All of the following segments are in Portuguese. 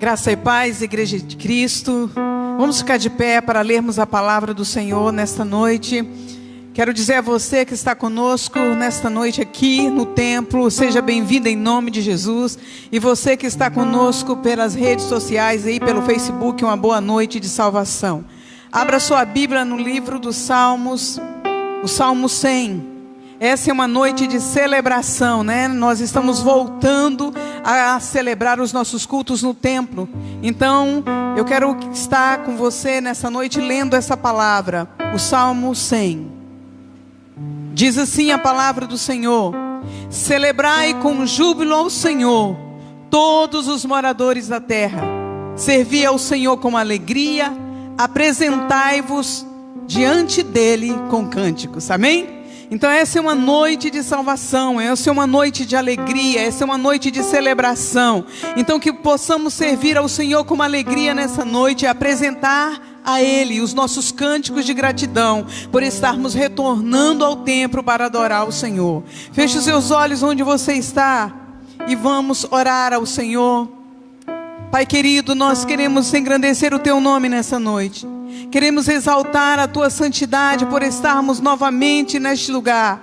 Graça e paz, Igreja de Cristo. Vamos ficar de pé para lermos a palavra do Senhor nesta noite. Quero dizer a você que está conosco nesta noite aqui no templo, seja bem-vindo em nome de Jesus. E você que está conosco pelas redes sociais aí, pelo Facebook, uma boa noite de salvação. Abra sua Bíblia no livro dos Salmos, o Salmo 100. Essa é uma noite de celebração, né? Nós estamos voltando a celebrar os nossos cultos no templo. Então, eu quero estar com você nessa noite lendo essa palavra, o Salmo 100. Diz assim a palavra do Senhor: celebrai com júbilo ao Senhor, todos os moradores da terra. Servi ao Senhor com alegria, apresentai-vos diante dele com cânticos. Amém? Então essa é uma noite de salvação, essa é uma noite de alegria, essa é uma noite de celebração. Então que possamos servir ao Senhor com alegria nessa noite e apresentar a Ele os nossos cânticos de gratidão por estarmos retornando ao templo para adorar o Senhor. Feche os seus olhos onde você está e vamos orar ao Senhor. Pai querido, nós queremos engrandecer o Teu nome nessa noite. Queremos exaltar a Tua santidade por estarmos novamente neste lugar.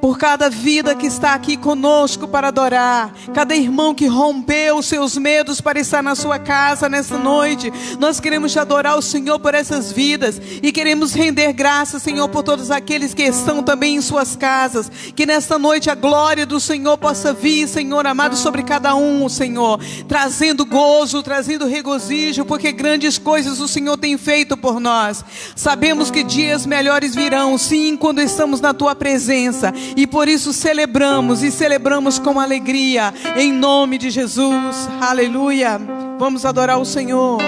Por cada vida que está aqui conosco para adorar. Cada irmão que rompeu os seus medos para estar na sua casa nessa noite. Nós queremos te adorar o Senhor por essas vidas. E queremos render graças, Senhor, por todos aqueles que estão também em suas casas. Que nesta noite a glória do Senhor possa vir, Senhor amado, sobre cada um, Senhor. Trazendo gozo, trazendo regozijo, porque grandes coisas o Senhor tem feito por nós. Sabemos que dias melhores virão, sim, quando estamos na Tua presença. E por isso celebramos e celebramos com alegria, em nome de Jesus. Aleluia. Vamos adorar o Senhor.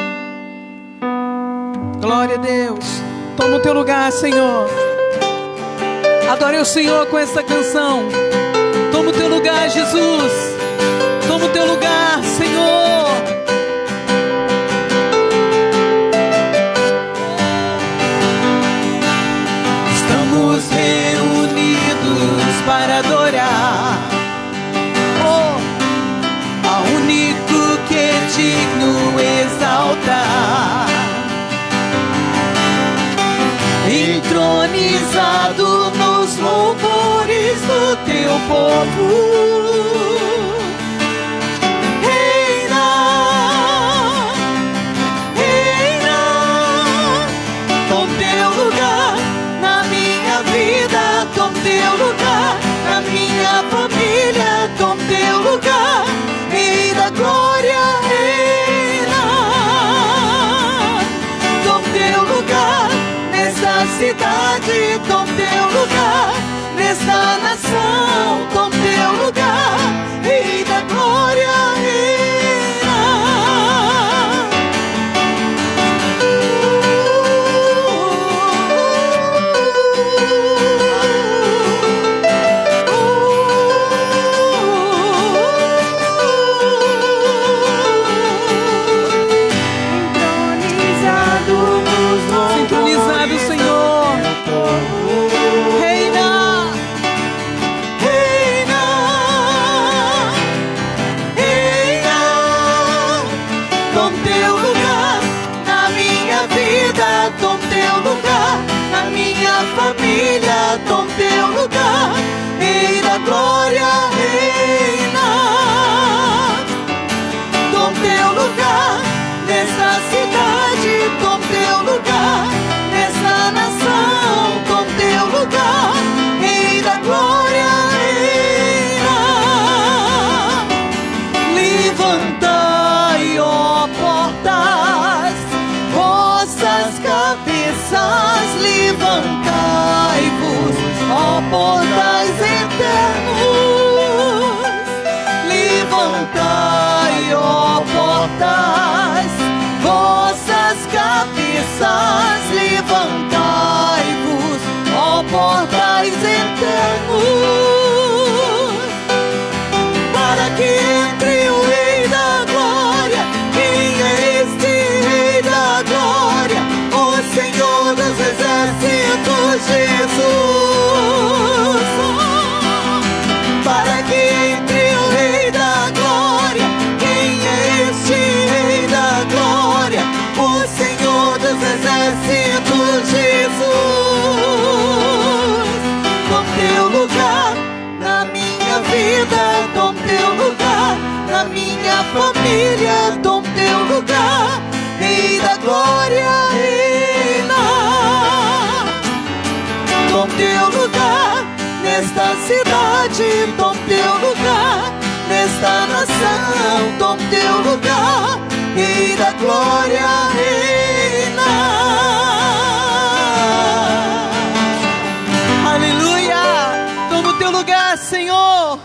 Glória a Deus. Toma o teu lugar, Senhor. Adore o Senhor com essa canção. Toma o teu lugar, Jesus. Toma o teu lugar, Senhor. Estamos para adorar, ao único que é digno exaltar, entronizado nos louvores do Teu povo. Minha família, toma teu lugar, Rei da glória, reina. Toma teu lugar nessa cidade, toma teu lugar nessa nação, toma teu lugar, Rei da glória, reina. Família, toma teu lugar, Rei da glória, reina. Toma teu lugar nessa cidade, toma teu lugar nessa nação, toma teu lugar, Rei da glória, reina. Levantai, ó portas, vossas cabeças, levantai, ó portas eternos, levantai, ó portas, vossas cabeças, levantai-vos, ó portas eternos, para que entre o Rei da glória. Quem é este Rei da glória? O Senhor dos exércitos, Jesus. cidade, tome teu lugar. Nesta nação, tome teu lugar. Rei da glória, reina. Aleluia! Toma o teu lugar, Senhor.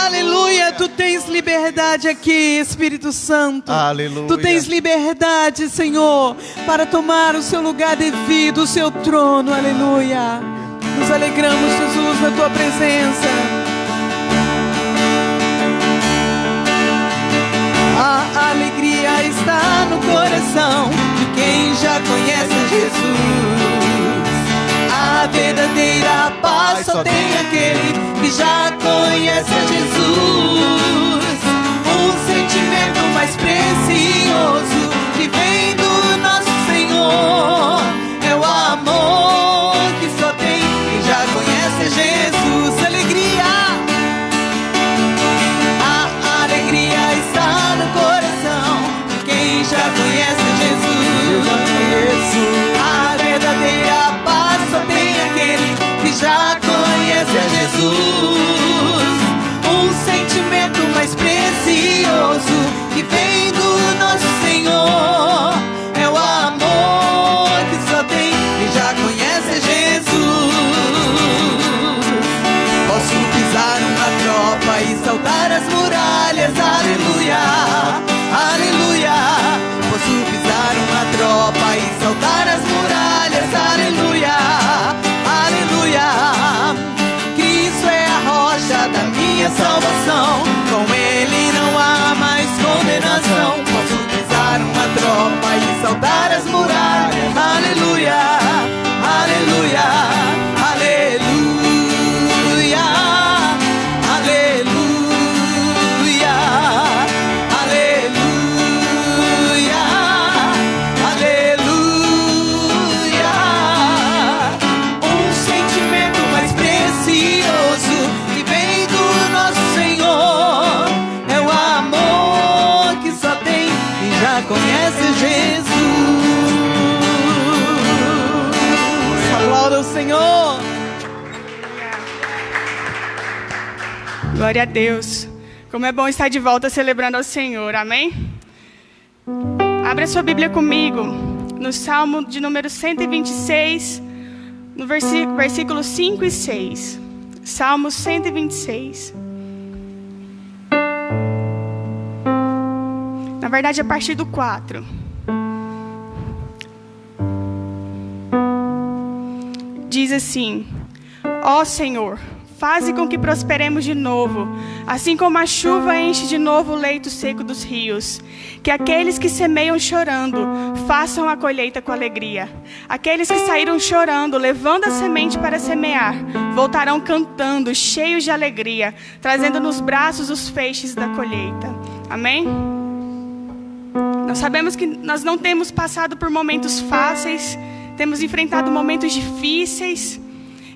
Aleluia, tu tens liberdade aqui, Espírito Santo. Aleluia. Tu tens liberdade, Senhor, para tomar o seu lugar devido, o seu trono. Aleluia. Nos alegramos, Jesus, na tua presença. A alegria está no coração de quem já conhece Jesus. A verdadeira paz só tem aquele que já conhece Jesus. Um sentimento mais precioso que vem do nosso Senhor é o amor que só tem quem já conhece Jesus. Alegria, a alegria está no coração de quem já conhece Jesus. A verdadeira paz só tem aquele que já conhece a Jesus. Um sentimento mais precioso que vem do nosso Senhor é o amor que só tem quem já conhece a Jesus. Posso pisar uma tropa e saltar as muralhas, aleluia, aleluia. Posso pisar uma tropa e saltar as muralhas, aleluia, aleluia. Cristo é a rocha da minha salvação, com Ele não há mais condenação. Posso pisar uma tropa e saltar as muralhas, aleluia, aleluia, aleluia, aleluia, aleluia, aleluia. Um sentimento mais precioso que vem do nosso Senhor é o amor que só tem quem já conhece Jesus. Aplauda o Senhor. Glória a Deus. Como é bom estar de volta celebrando ao Senhor, amém? Abra sua Bíblia comigo, no Salmo de número 126, no versículos 5 e 6. Salmo 126. Na verdade, a partir do 4. Diz assim: Ó Senhor, faze com que prosperemos de novo, assim como a chuva enche de novo o leito seco dos rios. Que aqueles que semeiam chorando façam a colheita com alegria. Aqueles que saíram chorando, levando a semente para semear, voltarão cantando, cheios de alegria, trazendo nos braços os feixes da colheita. Amém? Nós sabemos que nós não temos passado por momentos fáceis, temos enfrentado momentos difíceis.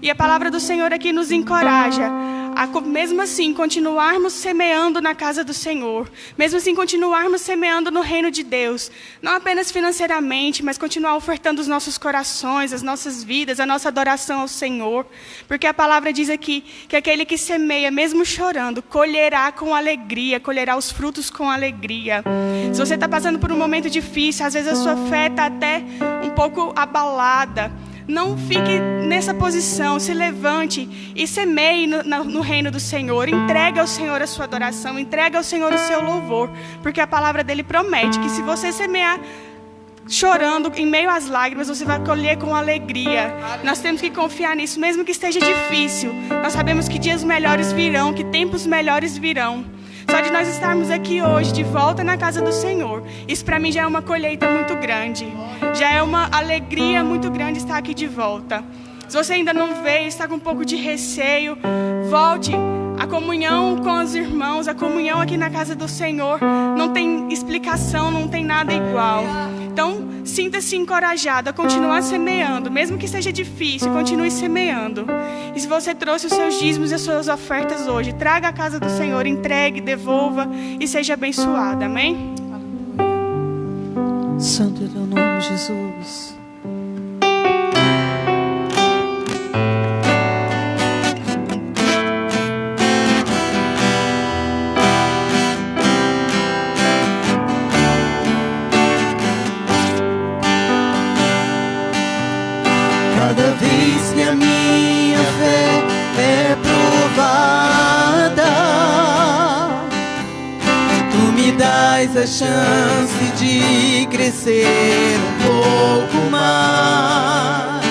E a palavra do Senhor aqui nos encoraja a, mesmo assim, continuarmos semeando na casa do Senhor. Mesmo assim, continuarmos semeando no reino de Deus. Não apenas financeiramente, mas continuar ofertando os nossos corações, as nossas vidas, a nossa adoração ao Senhor. Porque a palavra diz aqui que aquele que semeia, mesmo chorando, colherá com alegria, colherá os frutos com alegria. Se você está passando por um momento difícil, às vezes a sua fé está até um pouco abalada, não fique nessa posição, se levante e semeie no reino do Senhor. Entregue ao Senhor a sua adoração, entregue ao Senhor o seu louvor, porque a palavra dele promete que se você semear chorando em meio às lágrimas, você vai colher com alegria. Nós temos que confiar nisso, mesmo que esteja difícil. Nós sabemos que dias melhores virão, que tempos melhores virão. Só de nós estarmos aqui hoje, de volta na casa do Senhor, isso para mim já é uma colheita muito grande. Já é uma alegria muito grande estar aqui de volta. Se você ainda não veio, está com um pouco de receio, volte. A comunhão com os irmãos, a comunhão aqui na casa do Senhor, não tem explicação, não tem nada igual. Então, sinta-se encorajado a continuar semeando, mesmo que seja difícil, continue semeando. E se você trouxe os seus dízimos e as suas ofertas hoje, traga à casa do Senhor, entregue, devolva e seja abençoado, amém? Santo é teu nome, Jesus. me dás a chance de crescer um pouco mais.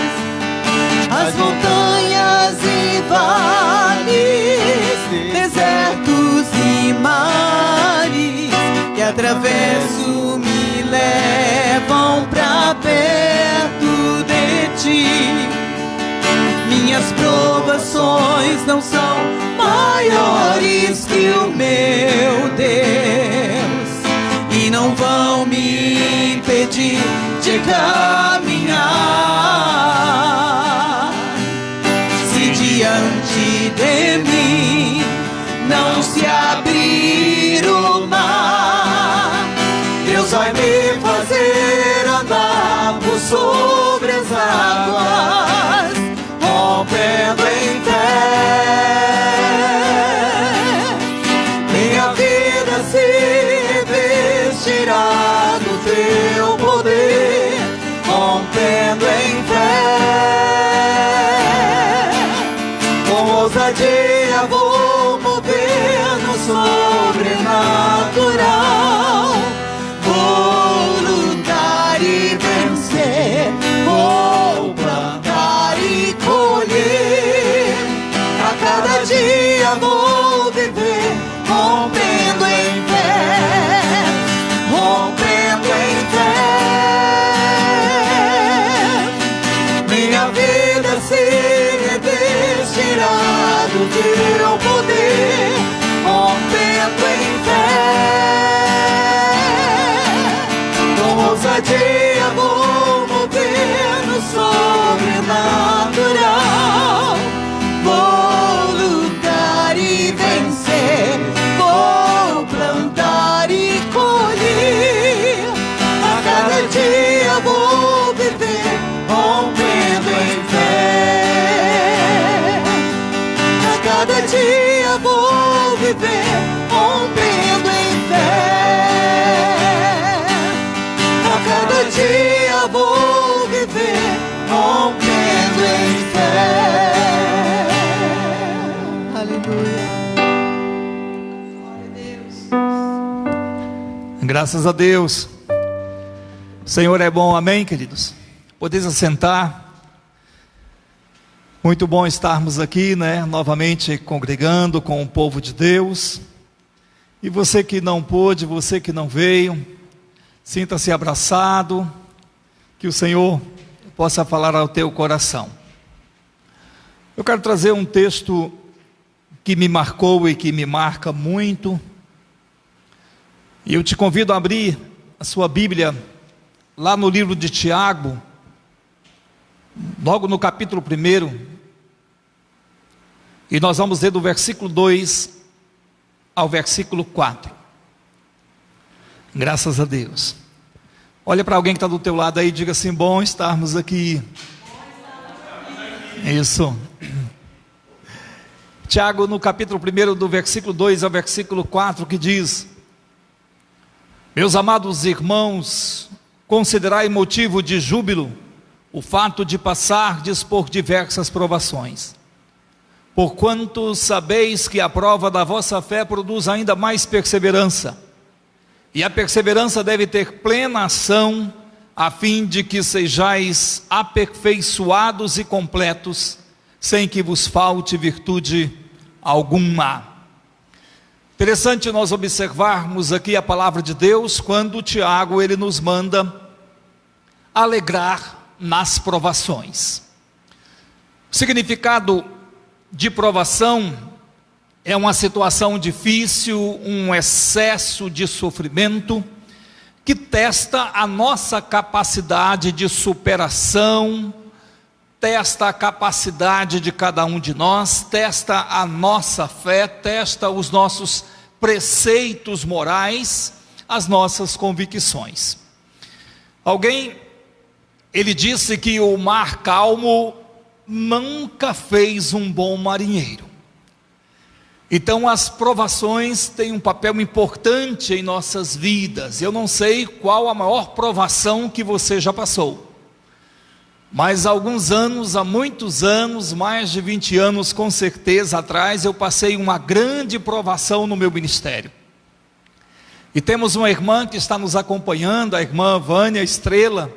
As montanhas e vales, desertos e mares que atravesso me levam pra perto de ti. Minhas provações não são maiores que o meu Deus e não vão me impedir de caminhar. Se diante de mim não se abrir o mar, Deus vai me fazer andar por sobre as águas, rompendo em fé. Minha vida se revestirá do teu poder, rompendo em fé. Com ousadia vou mover no sobrenatural. Vou lutar e vencer, vou plantar e colher. A cada dia vou viver, rompendo em fé, rompendo em fé. Minha vida se revestirá do teu poder, rompendo em fé. Com ousadia vou mover no sobrenatural. Vou lutar e vencer, vou plantar e colher. A cada dia vou viver, rompendo em fé. A cada dia vou viver, rompendo em fé. A cada dia vou viver, rompendo em fé. Aleluia. Graças a Deus. O Senhor é bom, amém, queridos? Podeis assentar. Muito bom estarmos aqui, novamente congregando com o povo de Deus. E você que não pôde, você que não veio, sinta-se abraçado, que o Senhor possa falar ao teu coração. Eu quero trazer um texto que me marcou e que me marca muito. E eu te convido a abrir a sua Bíblia lá no livro de Tiago, logo no capítulo 1. E nós vamos ler do versículo 2 ao versículo 4. Graças a Deus. Olha para alguém que está do teu lado aí e diga assim: bom estarmos aqui. Isso. Tiago, no capítulo 1, do versículo 2 ao versículo 4, que diz: meus amados irmãos, considerai motivo de júbilo o fato de passardes por diversas provações, porquanto sabeis que a prova da vossa fé produz ainda mais perseverança, e a perseverança deve ter plena ação, a fim de que sejais aperfeiçoados e completos, sem que vos falte virtude alguma. Interessante nós observarmos aqui a palavra de Deus, quando Tiago ele nos manda alegrar nas provações. O significado de provação é uma situação difícil, um excesso de sofrimento, que testa a nossa capacidade de superação, testa a capacidade de cada um de nós, testa a nossa fé, testa os nossos preceitos morais, as nossas convicções. Alguém, ele disse que o mar calmo nunca fez um bom marinheiro. Então as provações têm um papel importante em nossas vidas. Eu não sei qual a maior provação que você já passou, mas há alguns anos, há muitos anos, mais de 20 anos com certeza atrás, eu passei uma grande provação no meu ministério. E temos uma irmã que está nos acompanhando, a irmã Vânia Estrela.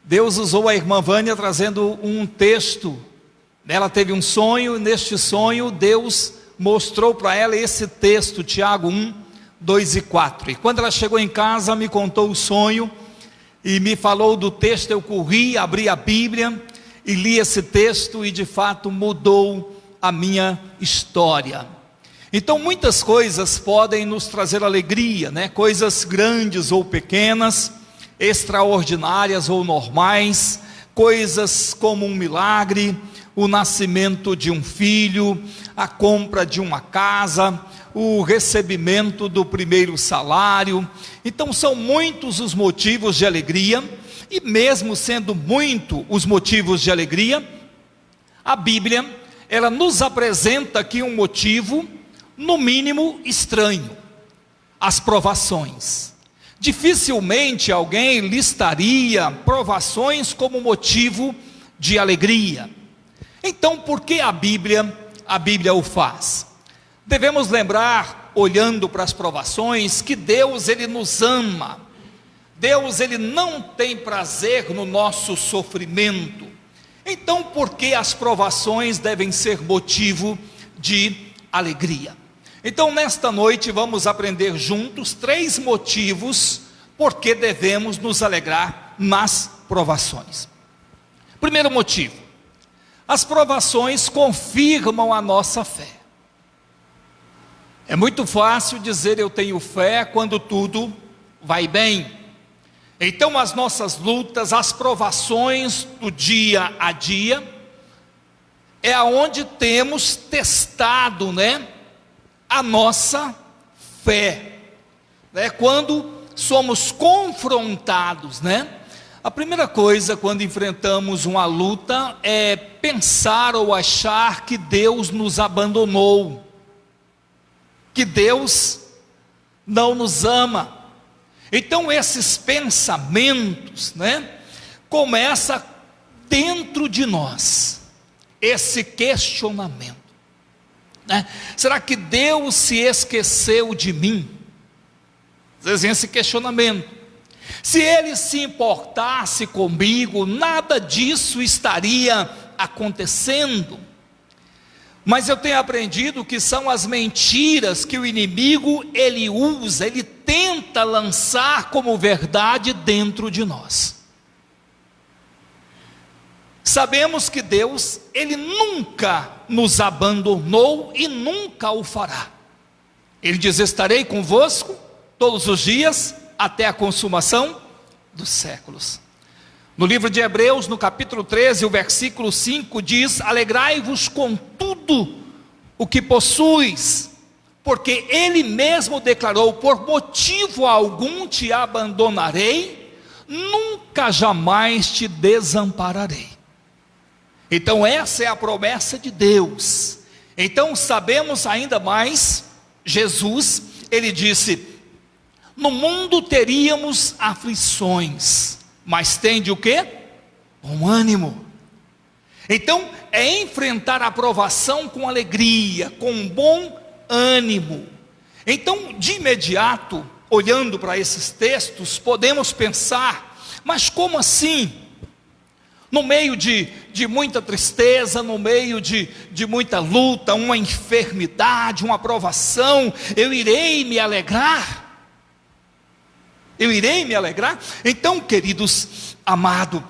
Deus usou a irmã Vânia trazendo um texto. Ela teve um sonho, e neste sonho Deus mostrou para ela esse texto, Tiago 1, 2 e 4. E quando ela chegou em casa, me contou o sonho e me falou do texto. Eu corri, abri a Bíblia e li esse texto, e de fato mudou a minha história. Então muitas coisas podem nos trazer alegria, né? Coisas grandes ou pequenas, extraordinárias ou normais, coisas como um milagre, o nascimento de um filho, a compra de uma casa, o recebimento do primeiro salário. Então são muitos os motivos de alegria, e mesmo sendo muito os motivos de alegria, a Bíblia, ela nos apresenta aqui um motivo, no mínimo estranho: as provações. Dificilmente alguém listaria provações como motivo de alegria. Então, por que a Bíblia o faz? Devemos lembrar, olhando para as provações, que Deus, Ele nos ama. Deus, Ele não tem prazer no nosso sofrimento. Então, por que as provações devem ser motivo de alegria? Então, nesta noite, vamos aprender juntos 3 motivos por que devemos nos alegrar nas provações. Primeiro motivo: as provações confirmam a nossa fé. É muito fácil dizer eu tenho fé quando tudo vai bem. Então as nossas lutas, as provações do dia a dia, é aonde temos testado, a nossa fé, quando somos confrontados, A primeira coisa quando enfrentamos uma luta é pensar ou achar que Deus nos abandonou, que Deus não nos ama. Então esses pensamentos, começa dentro de nós, esse questionamento. Será que Deus se esqueceu de mim? Às vezes esse questionamento. Se Ele se importasse comigo, nada disso estaria acontecendo. Mas eu tenho aprendido que são as mentiras que o inimigo, ele usa, ele tenta lançar como verdade dentro de nós. Sabemos que Deus, Ele nunca nos abandonou e nunca o fará. Ele diz: estarei convosco todos os dias até a consumação dos séculos. No livro de Hebreus, no capítulo 13, o versículo 5 diz: alegrai-vos com tudo o que possuis, porque Ele mesmo declarou: por motivo algum te abandonarei, nunca jamais te desampararei. Então essa é a promessa de Deus. Então sabemos ainda mais, Jesus, Ele disse: no mundo teríamos aflições, mas tende o quê? Bom ânimo. Então é enfrentar a provação com alegria, com bom ânimo. Então de imediato, olhando para esses textos, podemos pensar: mas como assim? No meio de muita tristeza, no meio de muita luta, uma enfermidade, uma provação, eu irei me alegrar? Eu irei me alegrar? Então, queridos amados,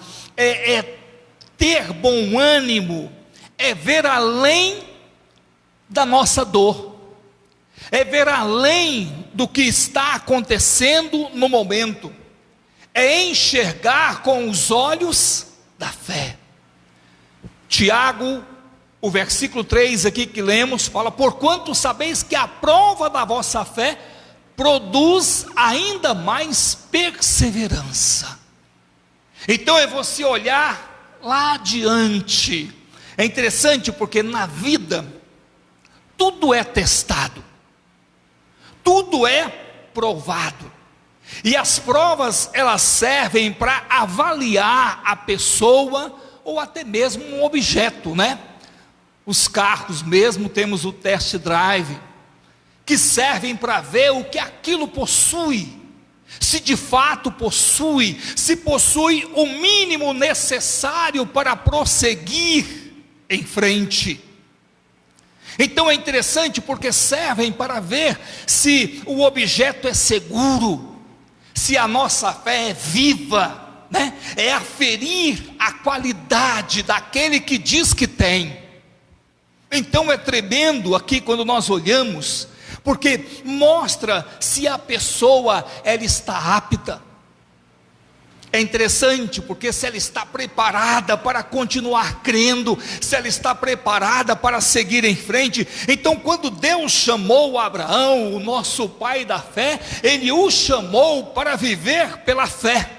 ter bom ânimo, é ver além da nossa dor, é ver além do que está acontecendo no momento, é enxergar com os olhos da fé. Tiago, o versículo 3 aqui que lemos, fala: porquanto sabeis que a prova da vossa fé produz ainda mais perseverança. Então é você olhar lá adiante. É interessante porque na vida tudo é testado, tudo é provado. E as provas, elas servem para avaliar a pessoa ou até mesmo um objeto, Os carros mesmo, temos o test drive, que servem para ver o que aquilo possui, se de fato possui, se possui o mínimo necessário para prosseguir em frente. Então é interessante porque servem para ver se o objeto é seguro, se a nossa fé é viva, né? É aferir a qualidade daquele que diz que tem. Então é tremendo aqui quando nós olhamos, porque mostra se a pessoa ela está apta. É interessante porque se ela está preparada para continuar crendo, se ela está preparada para seguir em frente. Então quando Deus chamou Abraão, o nosso pai da fé, Ele o chamou para viver pela fé.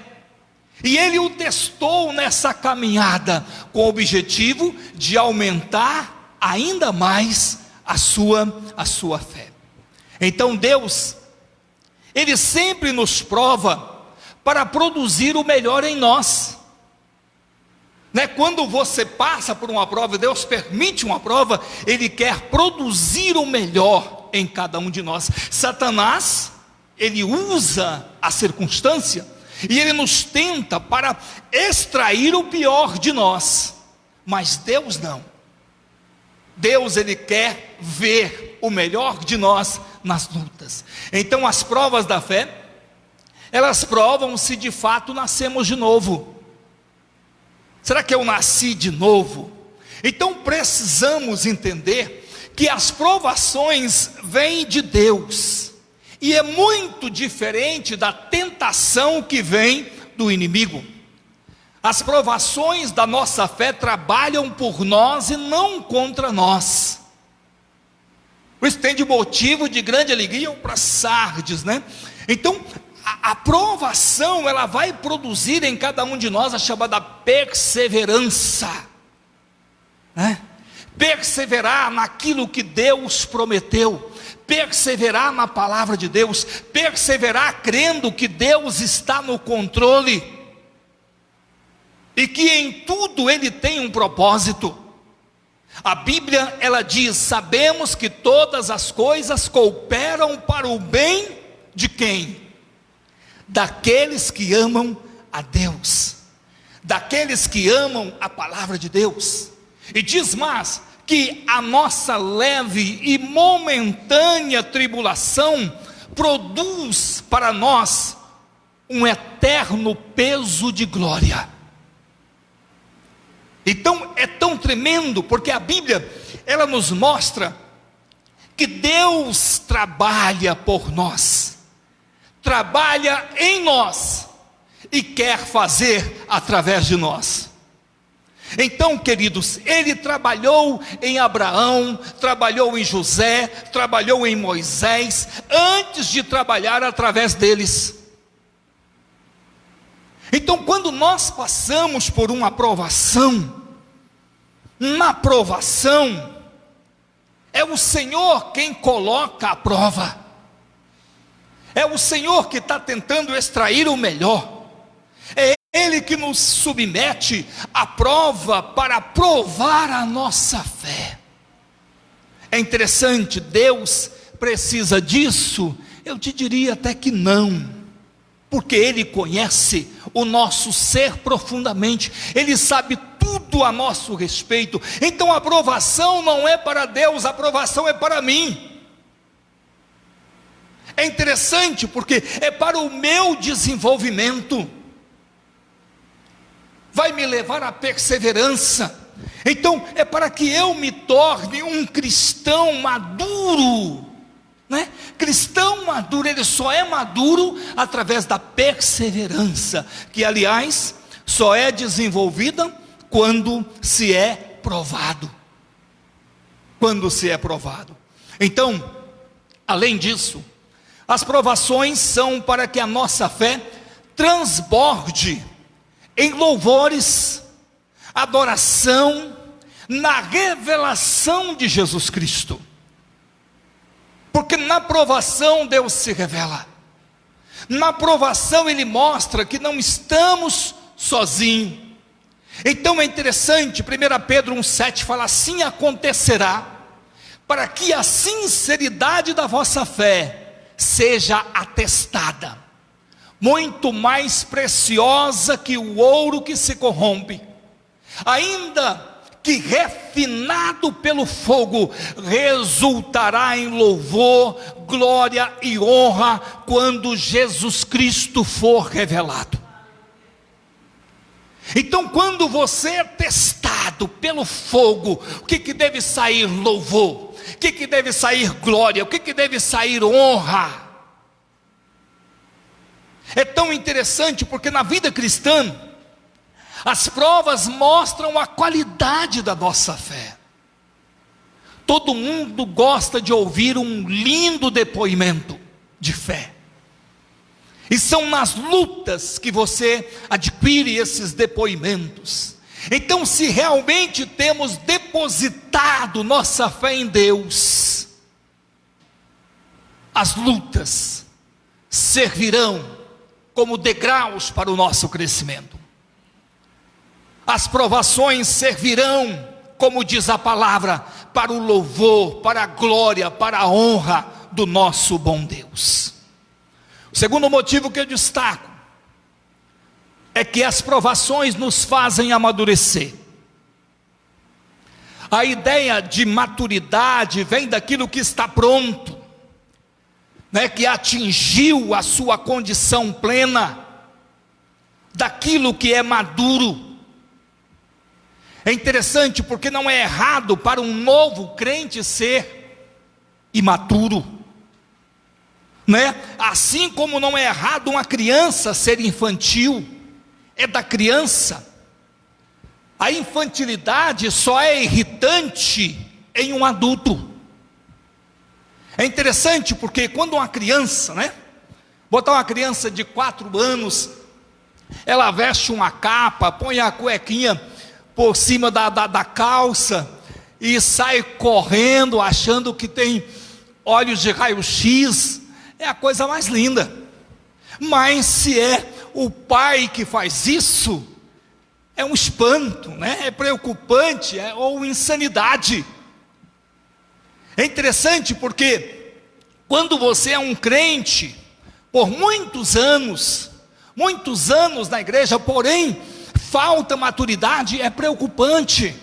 E Ele o testou nessa caminhada, com o objetivo de aumentar ainda mais a sua fé. Então Deus, Ele sempre nos prova para produzir o melhor em nós, né? Quando você passa por uma prova, Deus permite uma prova, Ele quer produzir o melhor em cada um de nós. Satanás, ele usa a circunstância, e ele nos tenta para extrair o pior de nós, mas Deus não. Deus, Ele quer ver o melhor de nós nas lutas. Então as provas da fé, elas provam se de fato nascemos de novo. Será que eu nasci de novo? Então precisamos entender que as provações vêm de Deus, e é muito diferente da tentação que vem do inimigo. As provações da nossa fé trabalham por nós e não contra nós. Por isso tem de motivo de grande alegria para Sardes, né? Então a provação, ela vai produzir em cada um de nós a chamada perseverança, né? Perseverar naquilo que Deus prometeu, perseverar na palavra de Deus, perseverar crendo que Deus está no controle, e que em tudo Ele tem um propósito. A Bíblia, ela diz: sabemos que todas as coisas cooperam para o bem de quem? Daqueles que amam a Deus, daqueles que amam a palavra de Deus. E diz mais, que a nossa leve e momentânea tribulação produz para nós um eterno peso de glória. Então é tão tremendo, porque a Bíblia, ela nos mostra que Deus trabalha por nós, trabalha em nós e quer fazer através de nós. Então, queridos, Ele trabalhou em Abraão, trabalhou em José, trabalhou em Moisés, antes de trabalhar através deles. Então, quando nós passamos por uma aprovação, na provação, é o Senhor quem coloca a prova, é o Senhor que está tentando extrair o melhor, é Ele que nos submete à prova para provar a nossa fé. É interessante, Deus precisa disso? Eu te diria até que não, porque Ele conhece o nosso ser profundamente, Ele sabe tudo a nosso respeito. Então a aprovação não é para Deus, a aprovação é para mim. É interessante porque é para o meu desenvolvimento, vai me levar à perseverança. Então é para que eu me torne um cristão maduro, né? Cristão maduro, ele só é maduro através da perseverança, que aliás só é desenvolvida quando se é provado. Quando se é provado. Então, além disso, as provações são para que a nossa fé transborde em louvores, adoração, na revelação de Jesus Cristo. Porque na provação Deus se revela, na provação Ele mostra que não estamos sozinhos. Então é interessante, 1 Pedro 1,7 fala: assim acontecerá para que a sinceridade da vossa fé seja atestada, muito mais preciosa que o ouro que se corrompe, ainda que refinado pelo fogo, resultará em louvor, glória e honra, quando Jesus Cristo for revelado. Então, quando você é testado pelo fogo, o que deve sair? Louvor. O que deve sair? Glória. O que deve sair? Honra. É tão interessante porque na vida cristã, as provas mostram a qualidade da nossa fé. Todo mundo gosta de ouvir um lindo depoimento de fé. E são nas lutas que você adquire esses depoimentos. Então, se realmente temos depositado nossa fé em Deus, as lutas servirão como degraus para o nosso crescimento. As provações servirão, como diz a palavra, para o louvor, para a glória, para a honra do nosso bom Deus. O segundo motivo que eu destaco é que as provações nos fazem amadurecer. A ideia de maturidade vem daquilo que está pronto, né, que atingiu a sua condição plena, daquilo que é maduro. É interessante porque não é errado para um novo crente ser imaturo, né? Assim como não é errado uma criança ser infantil, é da criança. A infantilidade só é irritante em um adulto. É interessante porque quando uma criança, né? Botar uma criança de 4 anos, ela veste uma capa, põe a cuequinha por cima da calça e sai correndo achando que tem olhos de raio-x, é a coisa mais linda. Mas se é o pai que faz isso, é um espanto, né? É preocupante, ou insanidade. É interessante porque quando você é um crente por muitos anos na igreja, porém falta maturidade, é preocupante.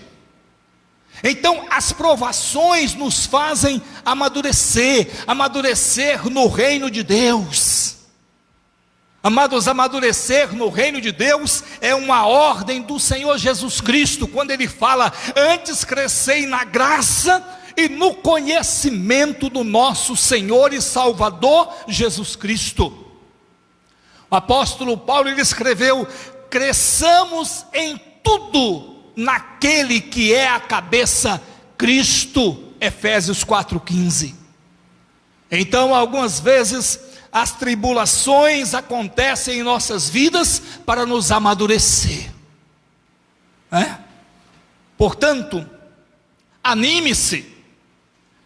Então as provações nos fazem amadurecer no reino de Deus. Amados, amadurecer no reino de Deus é uma ordem do Senhor Jesus Cristo, quando Ele fala: antes crescei na graça e no conhecimento do nosso Senhor e Salvador Jesus Cristo. O apóstolo Paulo, ele escreveu: cresçamos em tudo naquele que é a cabeça, Cristo. Efésios 4,15. Então, algumas vezes as tribulações acontecem em nossas vidas para nos amadurecer, né? Portanto, anime-se.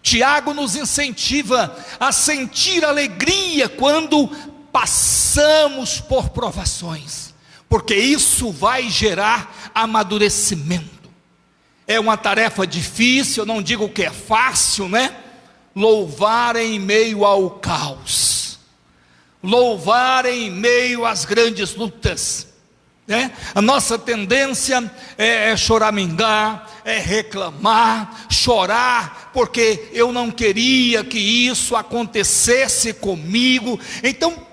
Tiago nos incentiva a sentir alegria quando passamos por provações, porque isso vai gerar amadurecimento. É uma tarefa difícil, eu não digo que é fácil, né? Louvar em meio ao caos, louvar em meio às grandes lutas, né? A nossa tendência é choramingar, é reclamar, chorar, porque eu não queria que isso acontecesse comigo. Então,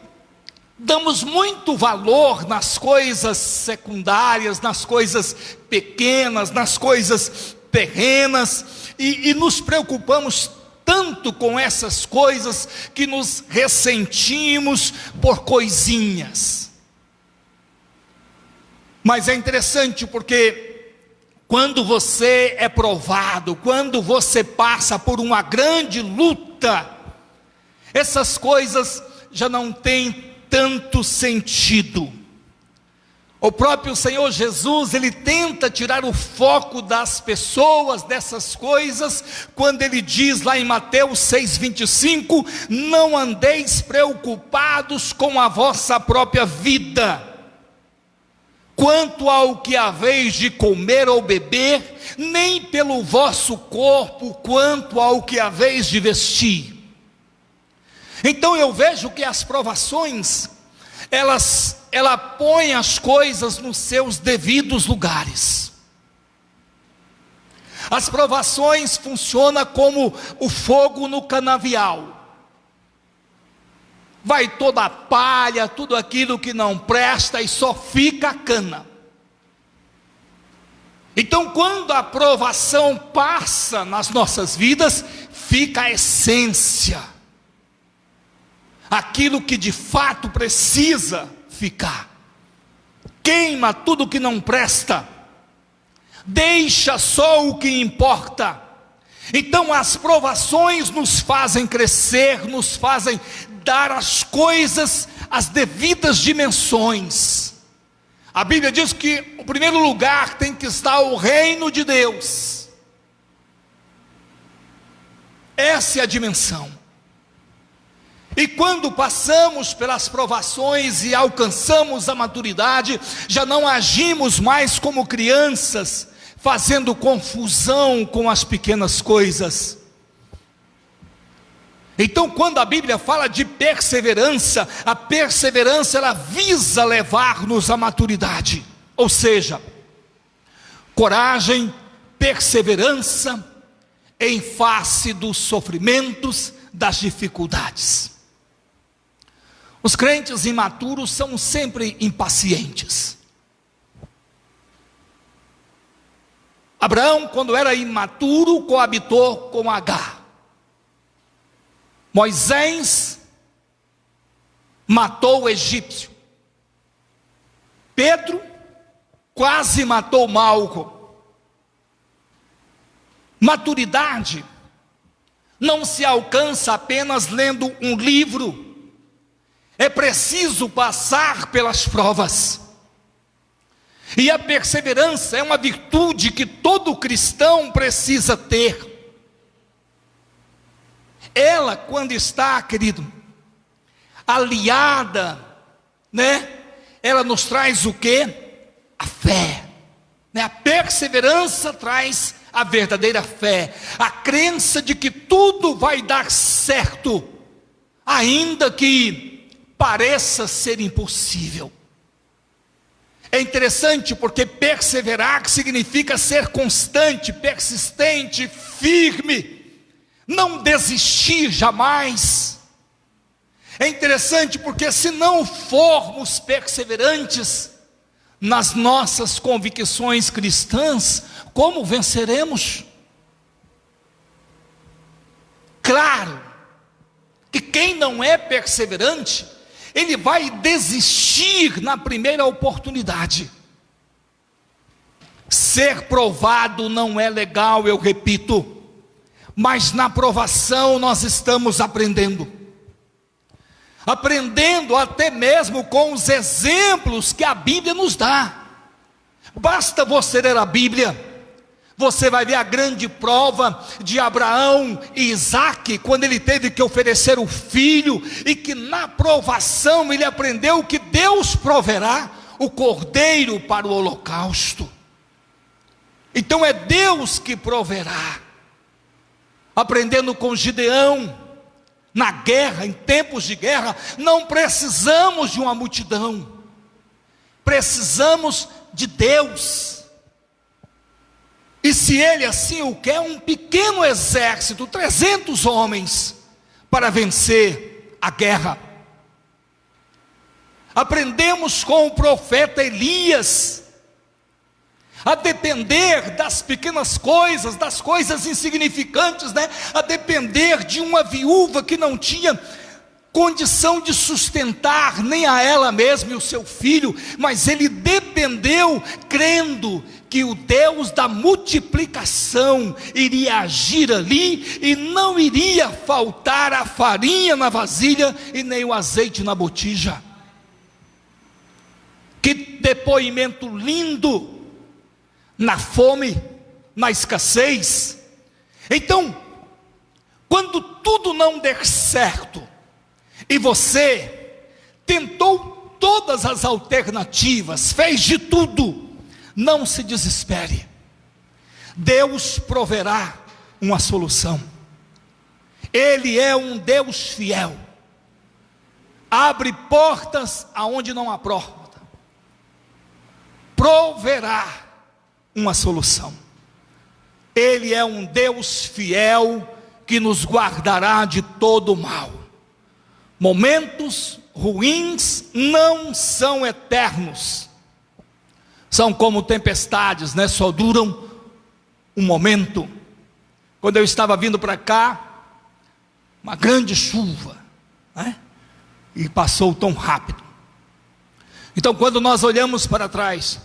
damos muito valor nas coisas secundárias, nas coisas pequenas, nas coisas terrenas, e nos preocupamos tanto com essas coisas que nos ressentimos por coisinhas. Mas é interessante porque quando você é provado, quando você passa por uma grande luta, essas coisas já não têm tanto sentido. O próprio Senhor Jesus, Ele tenta tirar o foco das pessoas dessas coisas, quando Ele diz lá em Mateus 6,25, não andeis preocupados com a vossa própria vida, quanto ao que haveis de comer ou beber, nem pelo vosso corpo, quanto ao que haveis de vestir. Então eu vejo que as provações, ela põe as coisas nos seus devidos lugares. As provações funcionam como o fogo no canavial. Vai toda a palha, tudo aquilo que não presta e só fica a cana. Então, quando a provação passa nas nossas vidas, fica a essência, aquilo que de fato precisa ficar. Queima tudo que não presta, deixa só o que importa. Então as provações nos fazem crescer, nos fazem dar às coisas as devidas dimensões. A Bíblia diz que o primeiro lugar tem que estar o reino de Deus. Essa é a dimensão. E quando passamos pelas provações e alcançamos a maturidade, já não agimos mais como crianças, fazendo confusão com as pequenas coisas. Então, quando a Bíblia fala de perseverança, a perseverança ela visa levar-nos à maturidade. Ou seja, coragem, perseverança em face dos sofrimentos, das dificuldades. Os crentes imaturos são sempre impacientes. Abraão, quando era imaturo, coabitou com Agar. Moisés matou o egípcio. Pedro quase matou Malco. Maturidade não se alcança apenas lendo um livro. É preciso passar pelas provas. E a perseverança é uma virtude que todo cristão precisa ter. Ela, quando está, querido, aliada, ela nos traz o quê? A fé. A perseverança traz a verdadeira fé, a crença de que tudo vai dar certo, ainda que pareça ser impossível. É interessante porque perseverar significa ser constante, persistente, firme, não desistir jamais. É interessante porque se não formos perseverantes nas nossas convicções cristãs, como venceremos? Claro que quem não é perseverante, ele vai desistir na primeira oportunidade. Ser provado não é legal, eu repito, mas na provação nós estamos aprendendo até mesmo com os exemplos que a Bíblia nos dá. Basta você ler a Bíblia, você vai ver a grande prova de Abraão e Isaque, quando ele teve que oferecer o filho, e que na provação ele aprendeu que Deus proverá o cordeiro para o holocausto. Então é Deus que proverá. Aprendendo com Gideão, na guerra, em tempos de guerra, não precisamos de uma multidão, precisamos de Deus. E se Ele assim o quer, um pequeno exército, 300 homens, para vencer a guerra. Aprendemos com o profeta Elias, a depender das pequenas coisas, das coisas insignificantes, a depender de uma viúva que não tinha condição de sustentar nem a ela mesma e o seu filho, mas ele dependeu, crendo que o Deus da multiplicação iria agir ali, e não iria faltar a farinha na vasilha e nem o azeite na botija. Que depoimento lindo! Na fome, na escassez. Então, quando tudo não der certo, e você tentou todas as alternativas, fez de tudo, não se desespere. Deus proverá uma solução. Ele é um Deus fiel. Abre portas aonde não há porta. Proverá uma solução. Ele é um Deus fiel que nos guardará de todo mal. Momentos ruins não são eternos. São como tempestades, né? Só duram um momento. Quando eu estava vindo para cá, uma grande chuva, né? E passou tão rápido. Então, quando nós olhamos para trás,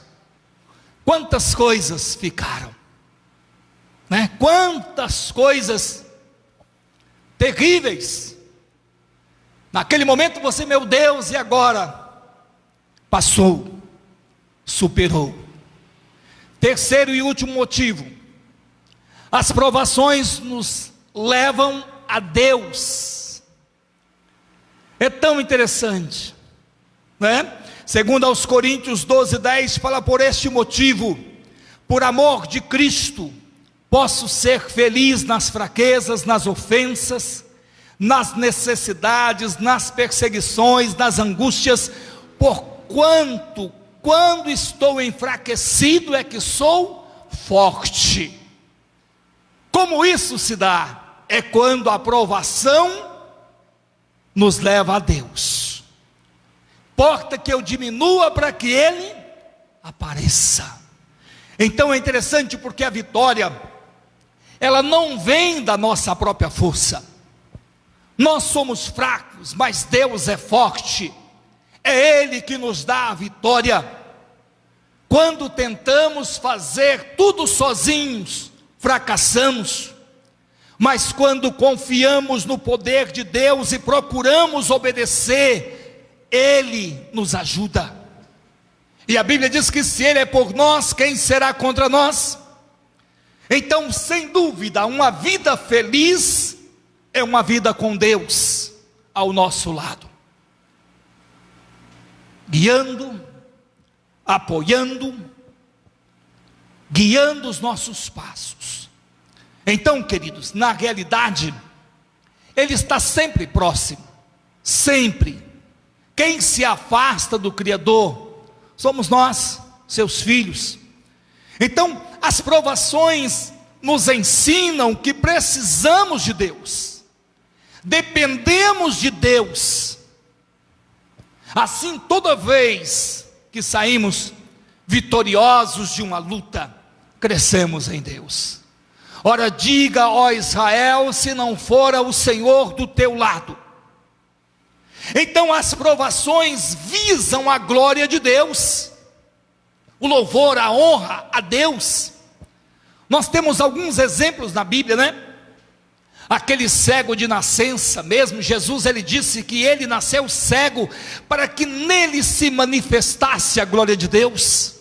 quantas coisas ficaram, né? Quantas coisas terríveis. Naquele momento você, meu Deus, e agora? Passou, superou. Terceiro e último motivo: as provações nos levam a Deus. É tão interessante, né? Segundo aos Coríntios 12:10, fala: por este motivo, por amor de Cristo, posso ser feliz nas fraquezas, nas ofensas, nas necessidades, nas perseguições, nas angústias, porquanto, quando estou enfraquecido, é que sou forte. Como isso se dá? É quando a provação nos leva a Deus. Importa que eu diminua para que Ele apareça. Então é interessante porque a vitória, ela não vem da nossa própria força. Nós somos fracos, mas Deus é forte. É Ele que nos dá a vitória. Quando tentamos fazer tudo sozinhos, fracassamos. Mas quando confiamos no poder de Deus e procuramos obedecer, Ele nos ajuda. E a Bíblia diz que se Ele é por nós, quem será contra nós? Então, sem dúvida, uma vida feliz é uma vida com Deus ao nosso lado, guiando, apoiando, guiando os nossos passos. Então, queridos, na realidade, Ele está sempre próximo, sempre. Quem se afasta do Criador somos nós, seus filhos. Então, as provações nos ensinam que precisamos de Deus, dependemos de Deus. Assim, toda vez que saímos vitoriosos de uma luta, crescemos em Deus. Ora, diga, ó Israel, se não fora o Senhor do teu lado. Então as provações visam a glória de Deus, o louvor, a honra a Deus. Nós temos alguns exemplos na Bíblia, né? Aquele cego de nascença, mesmo Jesus, ele disse que ele nasceu cego para que nele se manifestasse a glória de Deus.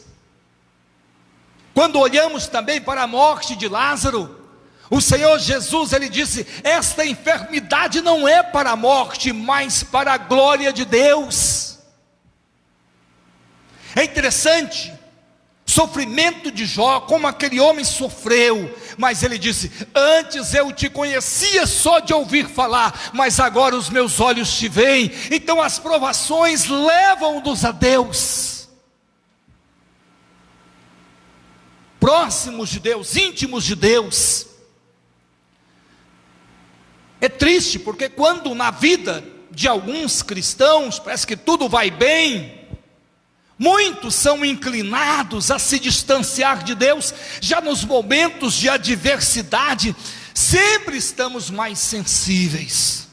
Quando olhamos também para a morte de Lázaro, o Senhor Jesus, ele disse: esta enfermidade não é para a morte, mas para a glória de Deus. É interessante, sofrimento de Jó, como aquele homem sofreu, mas ele disse: antes eu te conhecia só de ouvir falar, mas agora os meus olhos te veem. Então as provações levam-nos a Deus, próximos de Deus, íntimos de Deus. É triste porque quando na vida de alguns cristãos parece que tudo vai bem, muitos são inclinados a se distanciar de Deus. Já nos momentos de adversidade, sempre estamos mais sensíveis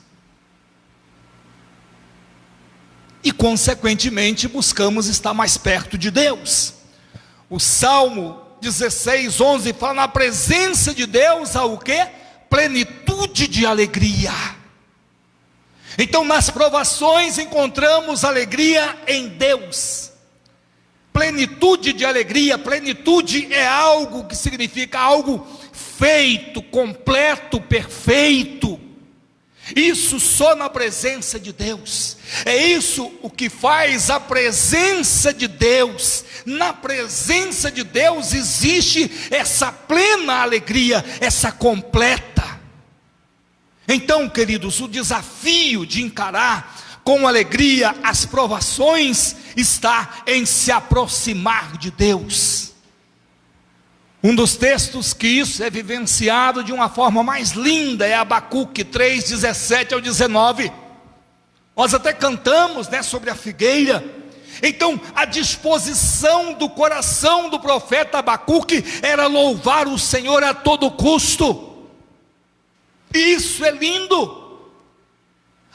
e consequentemente buscamos estar mais perto de Deus. O Salmo 16:11 fala: na presença de Deus há o quê? Plenitude de alegria. Então nas provações encontramos alegria em Deus, plenitude de alegria. Plenitude é algo que significa algo feito, completo, perfeito. Isso só na presença de Deus. É isso o que faz a presença de Deus. Na presença de Deus existe essa plena alegria, essa completa. Então, queridos, o desafio de encarar com alegria as provações está em se aproximar de Deus. Um dos textos que isso é vivenciado de uma forma mais linda é Abacuque 3, 17 ao 19. Nós até cantamos, sobre a figueira. Então, a disposição do coração do profeta Abacuque era louvar o Senhor a todo custo. E isso é lindo.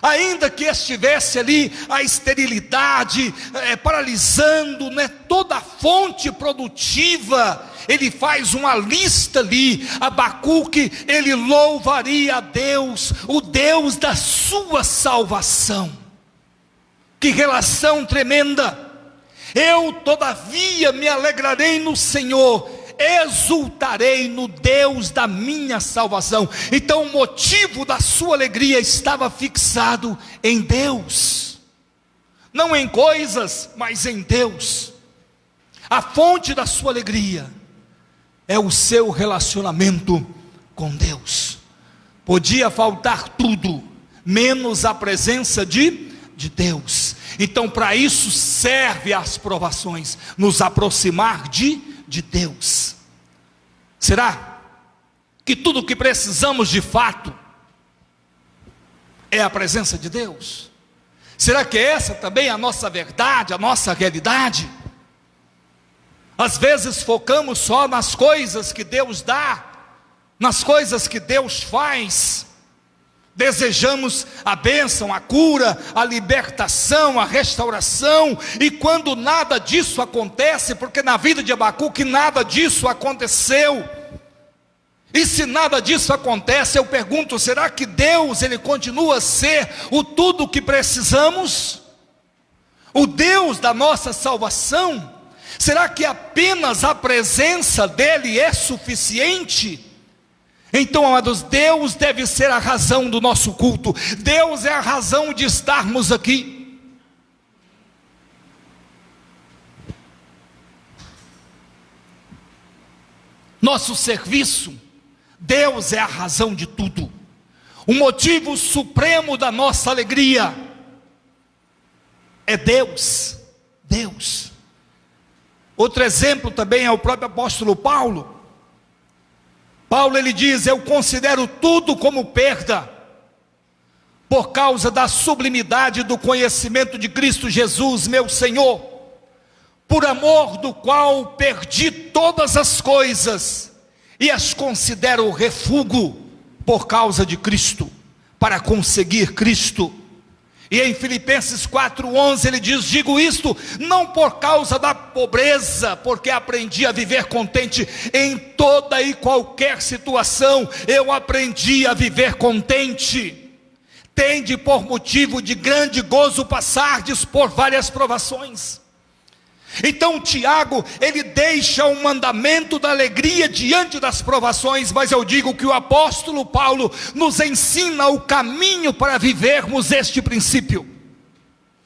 Ainda que estivesse ali a esterilidade paralisando, toda a fonte produtiva, ele faz uma lista ali. Abacuque, ele louvaria a Deus, o Deus da sua salvação. Que relação tremenda! Eu todavia me alegrarei no Senhor, exultarei no Deus da minha salvação. Então o motivo da sua alegria estava fixado em Deus, não em coisas, mas em Deus. A fonte da sua alegria é o seu relacionamento com Deus. Podia faltar tudo, menos a presença de Deus. Então para isso serve as provações, nos aproximar de Deus. Será que tudo o que precisamos de fato é a presença de Deus? Será que essa também é a nossa verdade, a nossa realidade? Às vezes focamos só nas coisas que Deus dá, nas coisas que Deus faz. Desejamos a bênção, a cura, a libertação, a restauração, e quando nada disso acontece, porque na vida de Abacuque nada disso aconteceu, e se nada disso acontece, eu pergunto, será que Deus, ele continua a ser o tudo que precisamos? O Deus da nossa salvação? Será que apenas a presença dele é suficiente? Então, amados, Deus deve ser a razão do nosso culto. Deus é a razão de estarmos aqui. Nosso serviço, Deus é a razão de tudo. O motivo supremo da nossa alegria é Deus. Deus. Outro exemplo também é o próprio apóstolo Paulo. Paulo, ele diz: eu considero tudo como perda, por causa da sublimidade do conhecimento de Cristo Jesus, meu Senhor, por amor do qual perdi todas as coisas, e as considero refúgio por causa de Cristo, para conseguir Cristo. E em Filipenses 4:11 ele diz: digo isto não por causa da pobreza, porque aprendi a viver contente em toda e qualquer situação. Eu aprendi a viver contente. Tende por motivo de grande gozo passardes por várias provações. Então Tiago, ele deixa o mandamento da alegria diante das provações, mas eu digo que o apóstolo Paulo nos ensina o caminho para vivermos este princípio.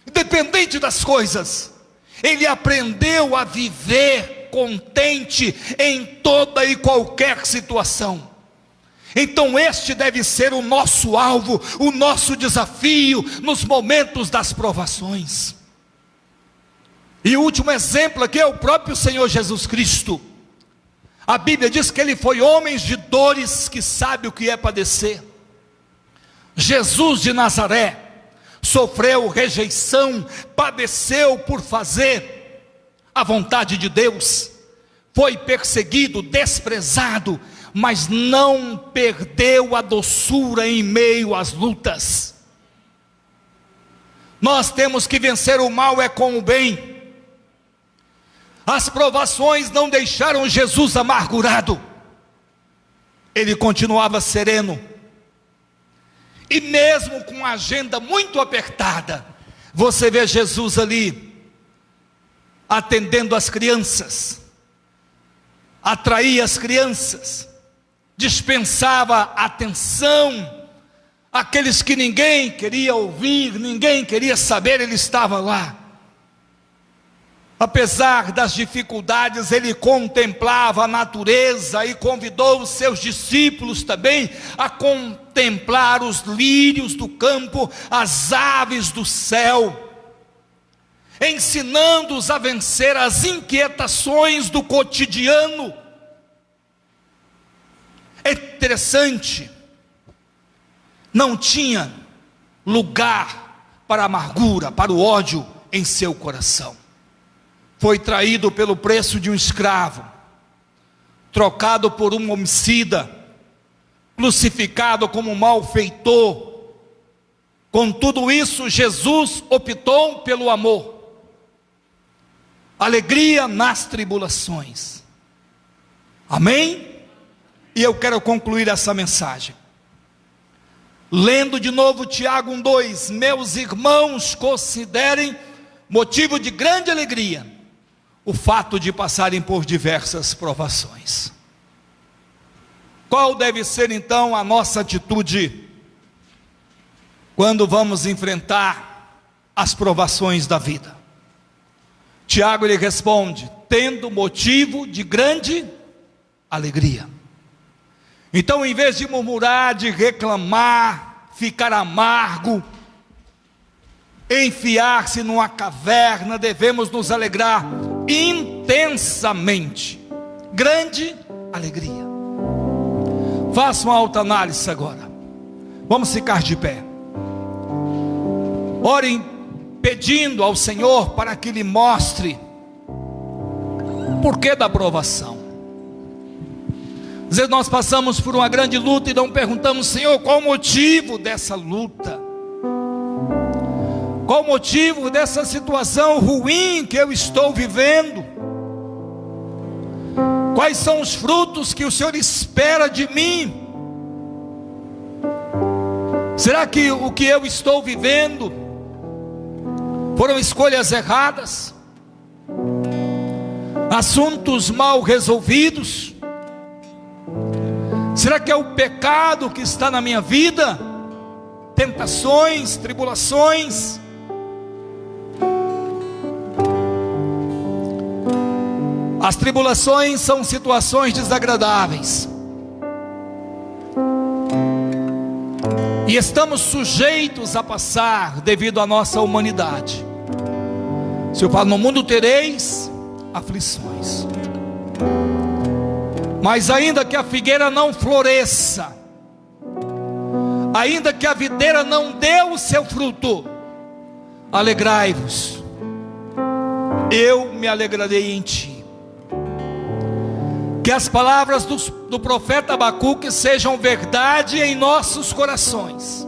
Independente das coisas, ele aprendeu a viver contente em toda e qualquer situação. Então este deve ser o nosso alvo, o nosso desafio nos momentos das provações. E o último exemplo aqui é o próprio Senhor Jesus Cristo. A Bíblia diz que ele foi homem de dores, que sabe o que é padecer. Jesus de Nazaré sofreu rejeição, padeceu por fazer a vontade de Deus, foi perseguido, desprezado, mas não perdeu a doçura em meio às lutas. Nós temos que vencer o mal com o bem. As provações não deixaram Jesus amargurado, ele continuava sereno, e mesmo com a agenda muito apertada, você vê Jesus ali, atendendo as crianças, atraía as crianças, dispensava atenção Aqueles que ninguém queria ouvir, ninguém queria saber, ele estava lá. Apesar das dificuldades, ele contemplava a natureza e convidou os seus discípulos também a contemplar os lírios do campo, as aves do céu, ensinando-os a vencer as inquietações do cotidiano. É interessante, não tinha lugar para a amargura, para o ódio em seu coração. Foi traído pelo preço de um escravo, trocado por um homicida, crucificado como um malfeitor. Com tudo isso, Jesus optou pelo amor. Alegria nas tribulações. Amém? E eu quero concluir essa mensagem lendo de novo Tiago 1:2. Meus irmãos, considerem motivo de grande alegria o fato de passarem por diversas provações. Qual deve ser então a nossa atitude quando vamos enfrentar as provações da vida? Tiago ele responde: tendo motivo de grande alegria. Então, em vez de murmurar, de reclamar, ficar amargo, enfiar-se numa caverna, devemos nos alegrar intensamente. Grande alegria. Faça uma autoanálise agora. Vamos ficar de pé. Orem pedindo ao Senhor para que lhe mostre o porquê da provação. Às vezes nós passamos por uma grande luta e não perguntamos: Senhor, qual o motivo dessa luta? Qual o motivo dessa situação ruim que eu estou vivendo? Quais são os frutos que o Senhor espera de mim? Será que o que eu estou vivendo foram escolhas erradas? Assuntos mal resolvidos? Será que é o pecado que está na minha vida? Tentações, tribulações? As tribulações são situações desagradáveis, e estamos sujeitos a passar devido à nossa humanidade. O Senhor fala: no mundo tereis aflições. Mas ainda que a figueira não floresça, ainda que a videira não dê o seu fruto, alegrai-vos, eu me alegrarei em ti. Que as palavras do profeta Abacuque sejam verdade em nossos corações.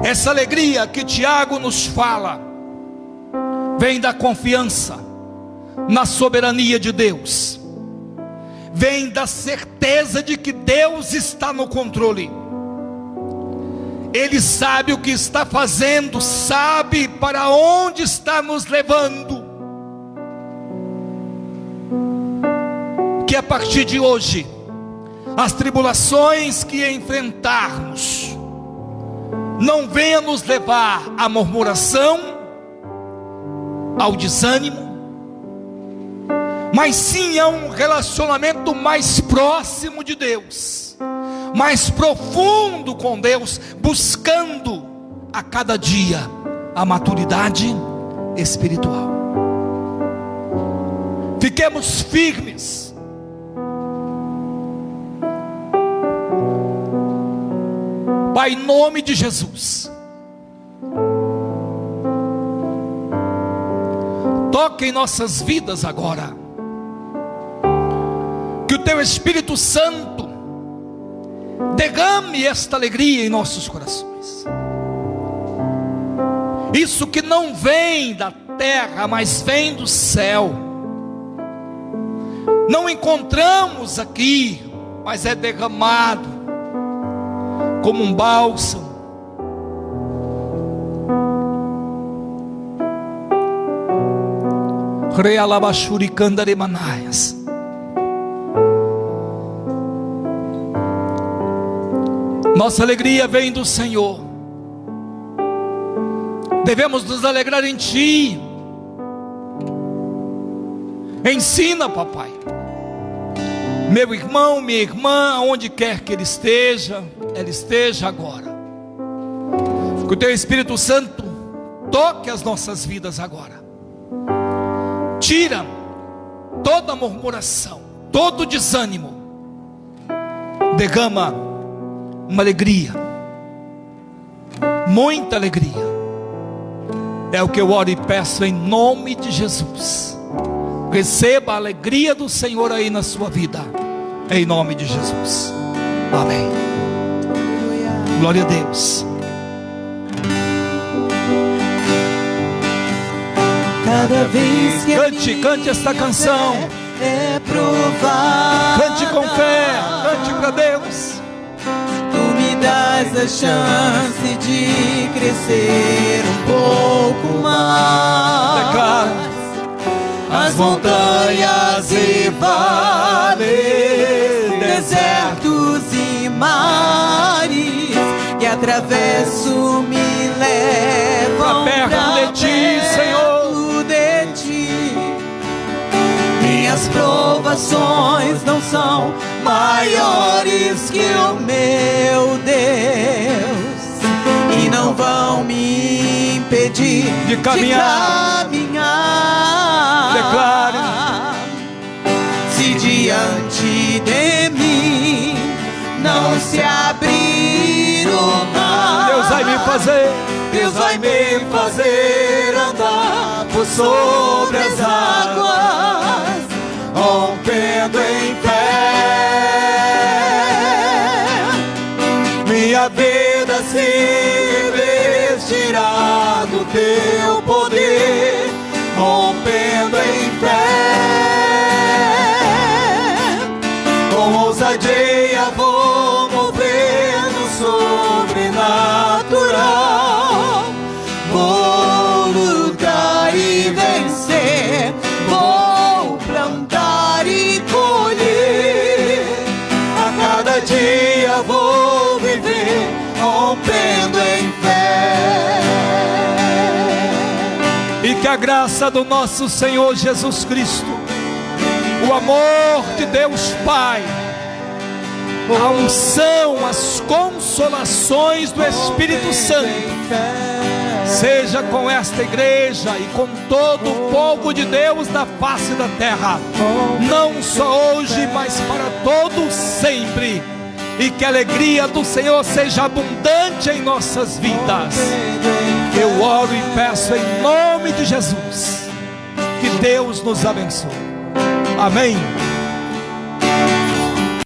Essa alegria que Tiago nos fala vem da confiança na soberania de Deus, vem da certeza de que Deus está no controle. Ele sabe o que está fazendo, sabe para onde está nos levando. Que a partir de hoje, as tribulações que enfrentarmos não venham nos levar à murmuração, ao desânimo, mas sim a um relacionamento mais próximo de Deus, mais profundo com Deus, buscando a cada dia a maturidade espiritual. Fiquemos firmes. Pai, em nome de Jesus, toque em nossas vidas agora. Que o Teu Espírito Santo derrame esta alegria em nossos corações. Isso que não vem da terra, mas vem do céu. Não encontramos aqui, mas é derramado como um bálsamo. Nossa alegria vem do Senhor. Devemos nos alegrar em Ti. Ensina, papai, meu irmão, minha irmã, onde quer que ele esteja agora. Que o Teu Espírito Santo toque as nossas vidas agora. Tira toda murmuração, todo desânimo. Derrama uma alegria, muita alegria. É o que eu oro e peço em nome de Jesus. Receba a alegria do Senhor aí na sua vida, em nome de Jesus. Amém. Glória a Deus. Cada vez que Cante esta canção. É provada, Cante com fé, cante para Deus. Tu me das a chance de crescer um pouco mais. Declara. As montanhas e vales, desertos e mares que atravesso me levam Pra perto de Ti, Senhor. de Ti. Minhas provações não são maiores que o meu Deus e não vão me impedir de caminhar. Declare. Se diante de mim não se abrir o mar, Deus vai me fazer andar por sobre as águas, rompendo em fé. Minha vida se vestirá do Teu poder, rompendo em fé. Com ousadia vou mover no sobrenatural. Vou lutar e vencer, vou plantar e colher. A cada dia vou viver, rompendo em fé. E que a graça do nosso Senhor Jesus Cristo, o amor de Deus Pai, a unção, as consolações do Espírito Santo seja com esta igreja e com todo o povo de Deus na face da terra, não só hoje, mas para todos sempre. E que a alegria do Senhor seja abundante em nossas vidas. Eu oro e peço em nome de Jesus, que Deus nos abençoe. Amém.